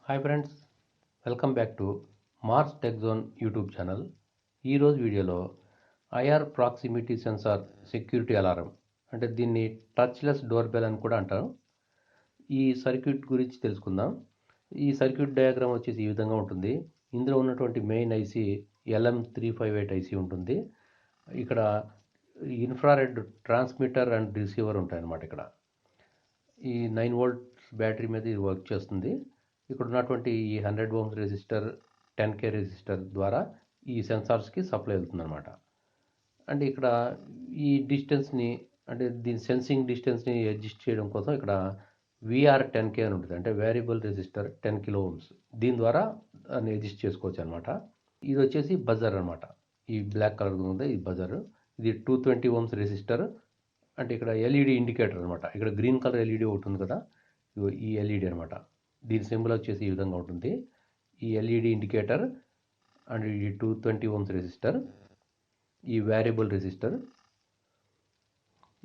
Hi friends, welcome back to Mars Tech Zone YouTube channel. ఈరోజు వీడియోలో IR proximity sensor security alarm, అంటే దీన్ని touchless door bell అని కూడా అంటారు. ఈ సర్క్యూట్ గురించి తెలుసుకుందాం. ఈ సర్క్యూట్ డయాగ్రామ్ వచ్చేసి ఈ విధంగా ఉంటుంది. ఇందులో ఉన్నటువంటి మెయిన్ ఐసి LM358 ఐసి ఉంటుంది. ఇక్కడ ఇన్ఫ్రారెడ్ ట్రాన్స్మిటర్ అండ్ రిసీవర్ ఉంటాయన్నమాట. ఇక్కడ ఈ 9 వోల్ట్స్ బ్యాటరీ మీద ఇది వర్క్ చేస్తుంది. ఇక్కడ ఉన్నటువంటి ఈ 100 ఓమ్స్ రెసిస్టర్, 10K రెసిస్టర్ ద్వారా ఈ సెన్సార్స్కి సప్లై అవుతుందన్నమాట. అంటే ఇక్కడ ఈ డిస్టెన్స్ని, అంటే దీని సెన్సింగ్ డిస్టెన్స్ని అడ్జస్ట్ చేయడం కోసం ఇక్కడ VR10K అని ఉంటుంది, అంటే వేరియబుల్ రెసిస్టర్ 10 కిలో ఓమ్స్. దీని ద్వారా దాన్ని అడ్జస్ట్ చేసుకోవచ్చు అనమాట. ఇది వచ్చేసి బజర్ అనమాట. ఈ బ్లాక్ కలర్ ఉంది, ఈ బజర్. ఇది 220 ఓమ్స్ రెసిస్టర్, అంటే ఇక్కడ ఎల్ఈడి ఇండికేటర్ అనమాట. ఇక్కడ గ్రీన్ కలర్ ఎల్ఈడి ఒకటి ఉంది కదా, ఈ ఎల్ఈడి అనమాట. దీని సింబల్ వచ్చేసి ఈ విధంగా ఉంటుంది. ఈ ఎల్ఈడి ఇండికేటర్ అండ్ ఈ 220 ఓమ్స్ రెసిస్టర్, ఈ వేరియబుల్ రెసిస్టర్,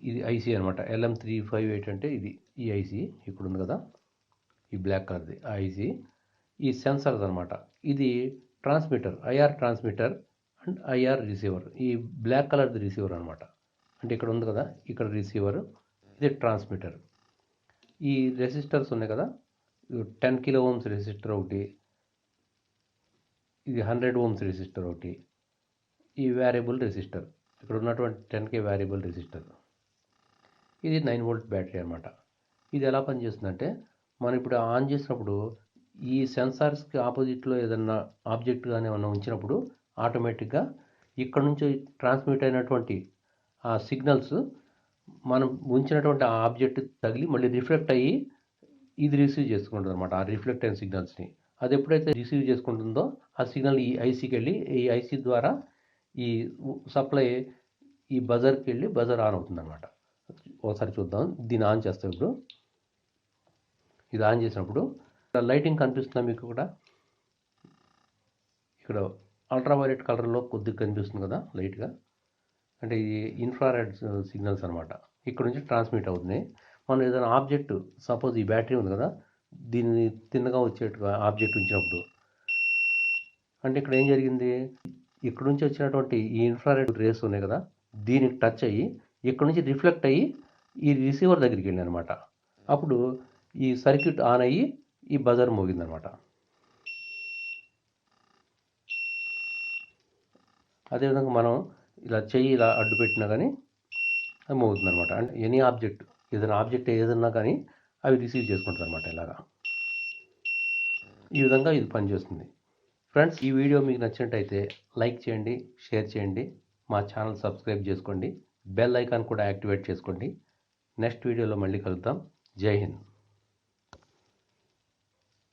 ఇది ఐసీ అనమాట. LM358 అంటే ఇది ఈ ఐసీ ఇక్కడ ఉంది కదా, ఈ బ్లాక్ కలర్ది ఆ ఐసీ. ఈ సెన్సర్స్ అనమాట. ఇది transmitter, IR transmitter and IR receiver. ఈ బ్లాక్ కలర్ది రిసీవర్ అనమాట. అంటే ఇక్కడ ఉంది కదా, ఇక్కడ రిసీవర్, ఇది ట్రాన్స్మిటర్. ఈ రెసిస్టర్స్ ఉన్నాయి కదా, 10 కిలో ఓమ్స్ రెసిస్టర్ ఒకటి, ఇది 100 ఓమ్స్ రెసిస్టర్ ఒకటి, ఈ వేరియబుల్ రెసిస్టర్, ఇక్కడ ఉన్నటువంటి 10K వేరియబుల్ రెసిస్టర్, ఇది 9 వోల్ట్ బ్యాటరీ అనమాట. ఇది ఎలా పనిచేస్తుందంటే, మనం ఇప్పుడు ఆన్ చేసినప్పుడు ఈ సెన్సార్స్కి ఆపోజిట్లో ఏదన్నా ఆబ్జెక్ట్ కానీ ఏమన్నా ఉంచినప్పుడు ఆటోమేటిక్గా ఇక్కడ నుంచి ట్రాన్స్మిట్ అయినటువంటి ఆ సిగ్నల్స్ మనం ఉంచినటువంటి ఆ ఆబ్జెక్ట్ తగిలి మళ్ళీ రిఫ్లెక్ట్ అయ్యి ఇది రిసీవ్ చేసుకుంటుంది అనమాట. ఆ రిఫ్లెక్ట్ అయిన సిగ్నల్స్ని అది ఎప్పుడైతే రిసీవ్ చేసుకుంటుందో ఆ సిగ్నల్ ఈ ఐసీకి వెళ్ళి, ఈ ఐసీ ద్వారా ఈ సప్లై ఈ బజర్కి వెళ్ళి బజర్ ఆన్ అవుతుంది అనమాట. ఒకసారి చూద్దాం. దీన్ని ఆన్ చేస్తాం. ఇప్పుడు ఇది ఆన్ చేసినప్పుడు లైటింగ్ కనిపిస్తుందా మీకు? కూడా ఇక్కడ అల్ట్రావైలెట్ కలర్లో కొద్దిగా కనిపిస్తుంది కదా లైట్గా, అంటే ఈ ఇన్ఫ్రారెడ్ సిగ్నల్స్ అనమాట. ఇక్కడ నుంచి ట్రాన్స్మిట్ అవుతున్నాయి. మనం ఏదైనా ఆబ్జెక్ట్, సపోజ్ ఈ బ్యాటరీ ఉంది కదా, దీన్ని తిన్నగా వచ్చేట్టుగా ఆబ్జెక్ట్ ఉంచినప్పుడు, అంటే ఇక్కడ ఏం జరిగింది, ఇక్కడ నుంచి వచ్చినటువంటి ఈ ఇన్ఫ్రారెడ్ రేస్ ఉన్నాయి కదా, దీనికి టచ్ అయ్యి ఇక్కడ నుంచి రిఫ్లెక్ట్ అయ్యి ఈ రిసీవర్ దగ్గరికి వెళ్ళి అనమాట. అప్పుడు ఈ సర్క్యూట్ ఆన్ అయ్యి ఈ బజర్ మోగిందనమాట. అదేవిధంగా మనం ఇలా చెయ్యి ఇలా అడ్డు పెట్టినా కానీ అది మోగుతుంది అనమాట. అంటే ఎనీ ఆబ్జెక్ట్, ఏదైనా ఆబ్జెక్ట్ ఏదన్నా కానీ అవి రిసీవ్ చేసుకుంటుంది అనమాట. ఇలాగా ఈ విధంగా ఇది పనిచేస్తుంది. ఫ్రెండ్స్, ఈ వీడియో మీకు నచ్చినట్టయితే లైక్ చేయండి, షేర్ చేయండి, మా ఛానల్ సబ్స్క్రైబ్ చేసుకోండి, బెల్ ఐకాన్ కూడా యాక్టివేట్ చేసుకోండి. నెక్స్ట్ వీడియోలో మళ్ళీ కలుద్దాం. జై హింద్.